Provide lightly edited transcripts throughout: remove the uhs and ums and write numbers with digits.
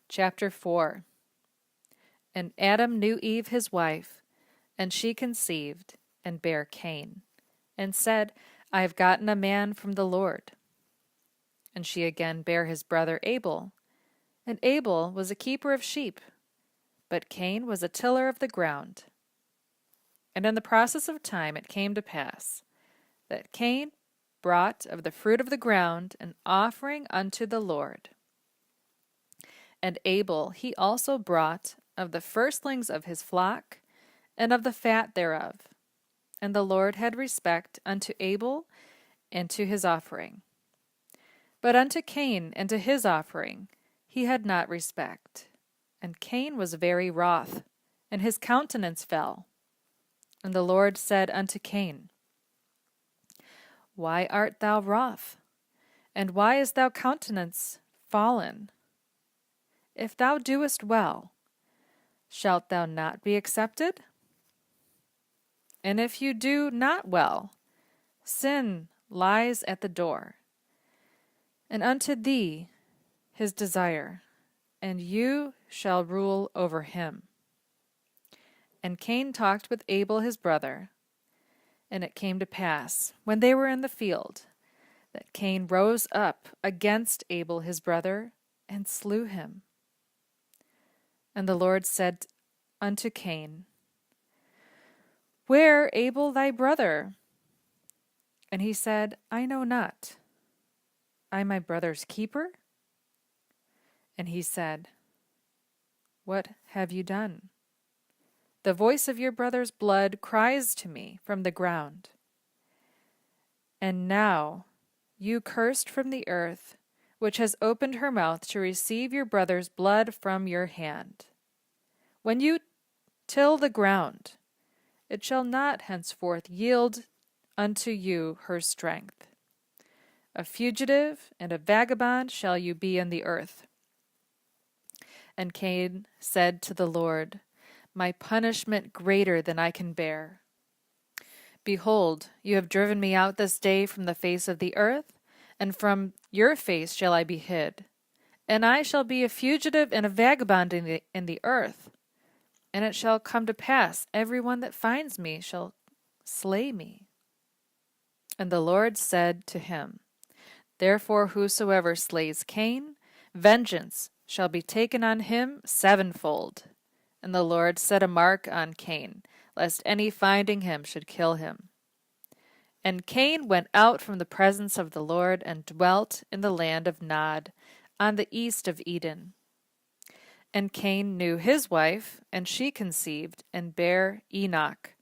Chapter 4. And Adam knew Eve his wife, and she conceived, and bare Cain, and said, I have gotten a man from the Lord. And she again bare his brother Abel. And Abel was a keeper of sheep, but Cain was a tiller of the ground. And in the process of time it came to pass that Cain brought of the fruit of the ground an offering unto the Lord. And Abel he also brought of the firstlings of his flock, and of the fat thereof. And the Lord had respect unto Abel and to his offering. But unto Cain and to his offering he had not respect. And Cain was very wroth, and his countenance fell. And the Lord said unto Cain, Why art thou wroth? And why is thy countenance fallen? If thou doest well, shalt thou not be accepted? And if you do not well, sin lies at the door, and unto thee his desire, and you shall rule over him. And Cain talked with Abel his brother, and it came to pass, when they were in the field, that Cain rose up against Abel his brother, and slew him. And the Lord said unto Cain, Where Abel thy brother? And he said, I know not. I my brother's keeper? And he said, What have you done? The voice of your brother's blood cries to me from the ground. And now, you cursed from the earth, which has opened her mouth to receive your brother's blood from your hand. When you till the ground, it shall not henceforth yield unto you her strength. A fugitive and a vagabond shall you be in the earth. And Cain said to the Lord, My punishment greater than I can bear. Behold, you have driven me out this day from the face of the earth, and from your face shall I be hid. And I shall be a fugitive and a vagabond in the earth. And it shall come to pass, every one that finds me shall slay me. And the Lord said to him, Therefore whosoever slays Cain, vengeance shall be taken on him sevenfold. And the Lord set a mark on Cain, lest any finding him should kill him. And Cain went out from the presence of the Lord, and dwelt in the land of Nod, on the east of Eden. And Cain knew his wife, and she conceived, and bare Enoch.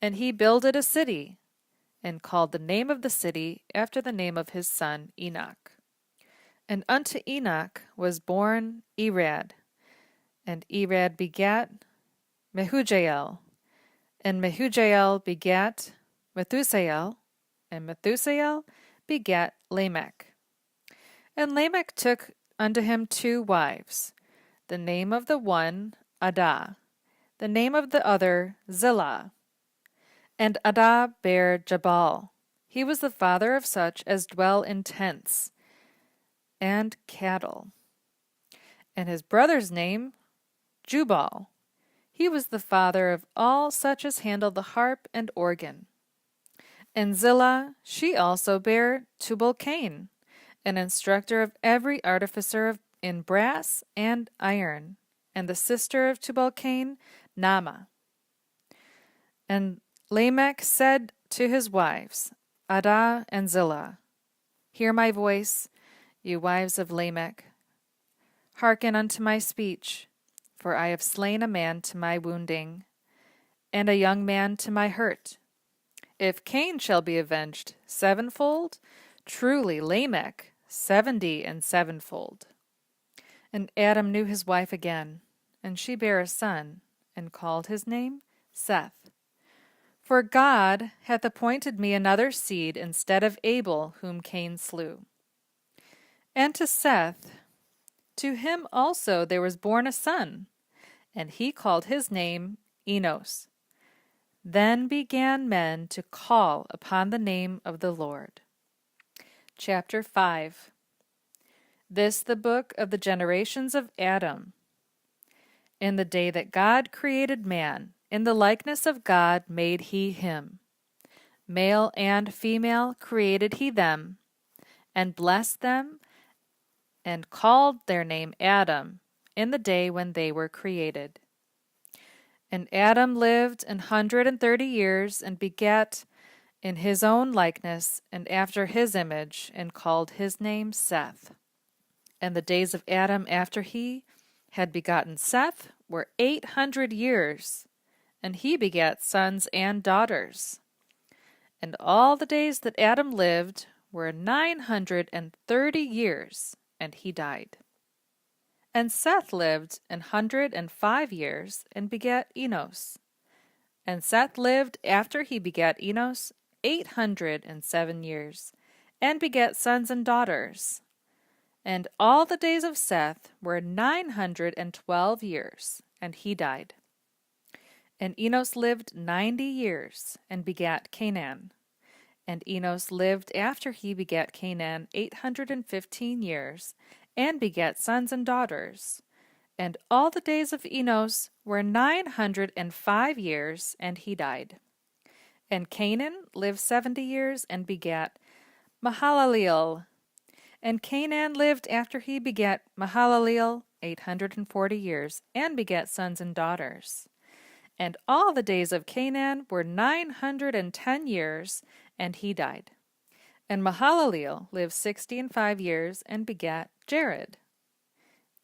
And he builded a city, and called the name of the city after the name of his son Enoch. And unto Enoch was born Irad, and Irad begat Mehujael, and Mehujael begat Methusael, and Methusael begat Lamech. And Lamech took unto him 2 wives, the name of the one Adah, the name of the other Zillah. And Adah bare Jabal. He was the father of such as dwell in tents, and cattle. And his brother's name Jubal. He was the father of all such as handle the harp and organ. And Zillah, she also bare Tubal-Cain, an instructor of every artificer in brass and iron, and the sister of Tubal-Cain, Naamah. And Lamech said to his wives, Adah and Zillah, Hear my voice, you wives of Lamech. Hearken unto my speech, for I have slain a man to my wounding, and a young man to my hurt. If Cain shall be avenged sevenfold, truly Lamech 70 and sevenfold. And Adam knew his wife again, and she bare a son, and called his name Seth. For God hath appointed me another seed instead of Abel, whom Cain slew. And to Seth, to him also there was born a son, and he called his name Enos. Then began men to call upon the name of the Lord. Chapter 5. This the book of the generations of Adam. In the day that God created man, in the likeness of God made he him. Male and female created he them, and blessed them, and called their name Adam, in the day when they were created. And Adam lived 130 years, and begat in his own likeness, and after his image, and called his name Seth. And the days of Adam after he had begotten Seth were 800 years, and he begat sons and daughters. And all the days that Adam lived were 930 years, and he died. And Seth lived 105 years, and begat Enos. And Seth lived after he begat Enos 807 years, and begat sons and daughters. And all the days of Seth were 912 years, and he died. And Enos lived 90 years, and begat Canaan. And Enos lived after he begat Canaan 815 years, and begat sons and daughters. And all the days of Enos were 905 years, and he died. And Canaan lived 70 years, and begat Mahalaleel. And Canaan lived after he begat Mahalaleel 840 years, and begat sons and daughters. And all the days of Canaan were 910 years, and he died. And Mahalaleel lived 65 years, and begat Jared.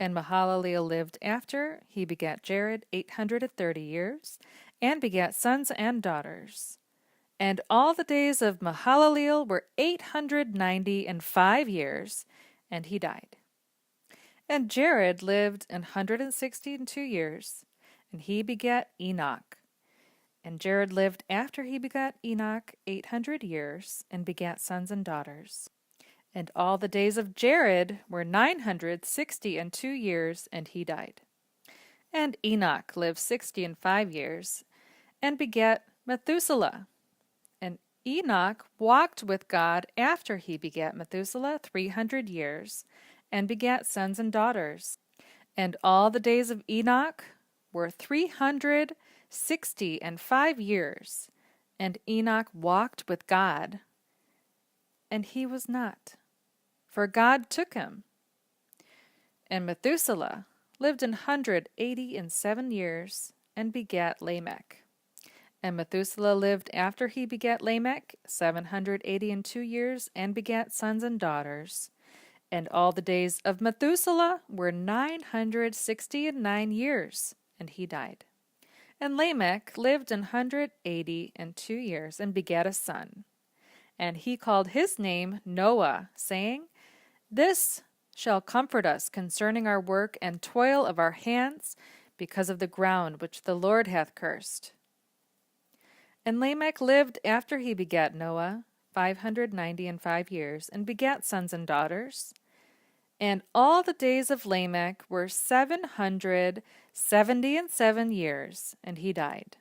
And Mahalaleel lived after he begat Jared 830 years, and begat sons and daughters. And all the days of Mahalaleel were 895 years, and he died. And Jared lived 162 years, and he begat Enoch. And Jared lived after he begat Enoch 800 years, and begat sons and daughters. And all the days of Jared were 962 years, and he died. And Enoch lived 65 years, and begat Methuselah. And Enoch walked with God after he begat Methuselah 300 years, and begat sons and daughters. And all the days of Enoch were 365 years, and Enoch walked with God, and he was not, for God took him. And Methuselah lived 187 years, and begat Lamech. And Methuselah lived after he begat Lamech 782 years, and begat sons and daughters. And all the days of Methuselah were 969 years, and he died. And Lamech lived 182 years, and begat a son. And he called his name Noah, saying, This shall comfort us concerning our work and toil of our hands, because of the ground which the Lord hath cursed. And Lamech lived after he begat Noah 595 years, and begat sons and daughters. And all the days of Lamech were 777 years, and he died.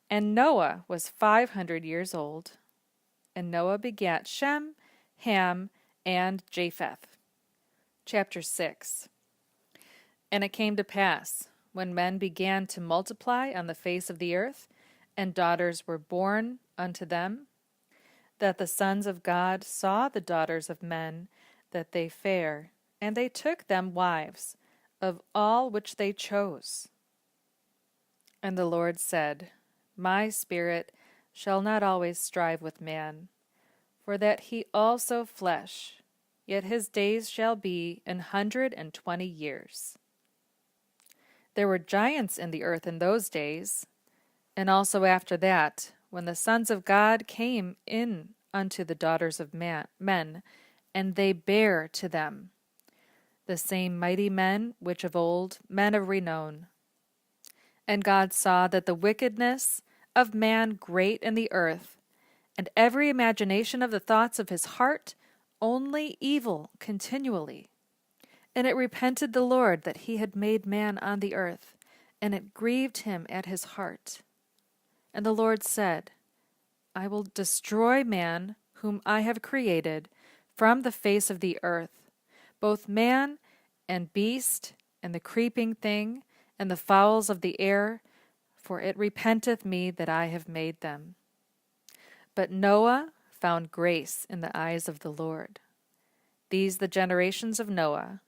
And Noah was 500 years old. And Noah begat Shem, Ham, and Japheth. Chapter 6. And it came to pass, when men began to multiply on the face of the earth, and daughters were born unto them, that the sons of God saw the daughters of men, that they fair, and they took them wives, of all which they chose. And the Lord said, My spirit shall not always strive with man, for that he also flesh, yet his days shall be 120 years. There were giants in the earth in those days, and also after that, when the sons of God came in unto the daughters of men, and they bare to them, the same mighty men which of old, men of renown. And God saw that the wickedness of man great in the earth, and every imagination of the thoughts of his heart only evil continually. And it repented the Lord that he had made man on the earth, and it grieved him at his heart. And the Lord said, I will destroy man whom I have created from the face of the earth, both man and beast, and the creeping thing, and the fowls of the air, for it repenteth me that I have made them. But Noah found grace in the eyes of the Lord. These the generations of Noah.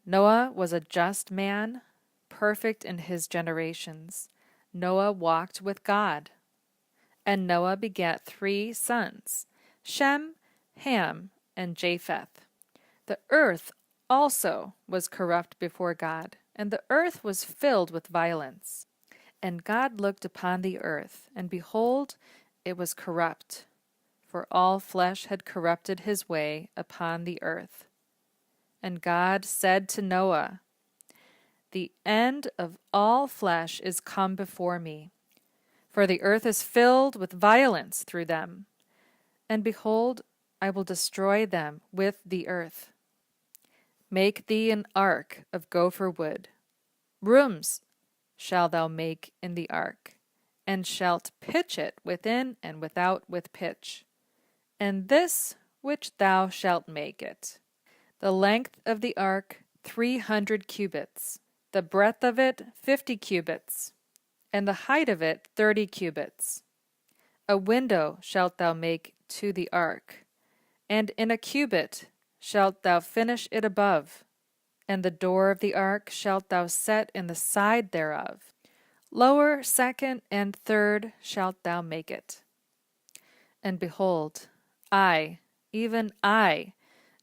Noah was a just man, perfect in his generations. Noah walked with God. And Noah begat 3 sons, Shem, Ham, and Japheth. The earth also was corrupt before God, and the earth was filled with violence. And God looked upon the earth, and behold, it was corrupt, for all flesh had corrupted his way upon the earth. And God said to Noah, The end of all flesh is come before me, for the earth is filled with violence through them. And behold, I will destroy them with the earth. Make thee an ark of gopher wood. Rooms shalt thou make in the ark, and shalt pitch it within and without with pitch. And this which thou shalt make it. The length of the ark 300 cubits, the breadth of it 50 cubits, and the height of it 30 cubits. A window shalt thou make to the ark, and in a cubit shalt thou finish it above, and the door of the ark shalt thou set in the side thereof. Lower, second, and third shalt thou make it. And behold, I, even I,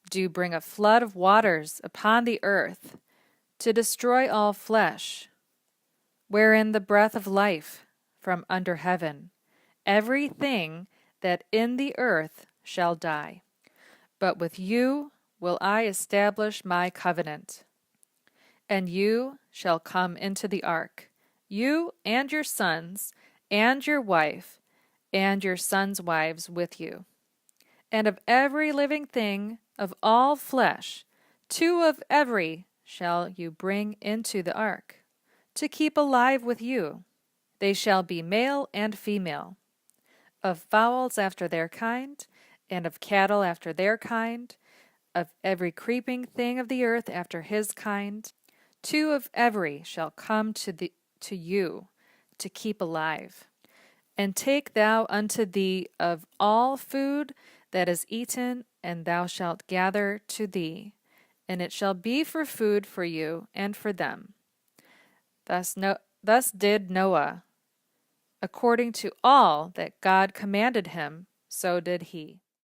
do bring a flood of waters upon the earth, to destroy all flesh, wherein the breath of life from under heaven, everything that in the earth shall die. But with you will I establish my covenant. And you shall come into the ark, you and your sons, and your wife, and your sons' wives with you. And of every living thing, of all flesh, 2 of every shall you bring into the ark, to keep alive with you. They shall be male and female, of fowls after their kind, and of cattle after their kind, of every creeping thing of the earth after his kind. 2 of every shall come to you to keep alive. And take thou unto thee of all food that is eaten, and thou shalt gather to thee, and it shall be for food for you and for them. Thus did Noah. According to all that God commanded him, so did he.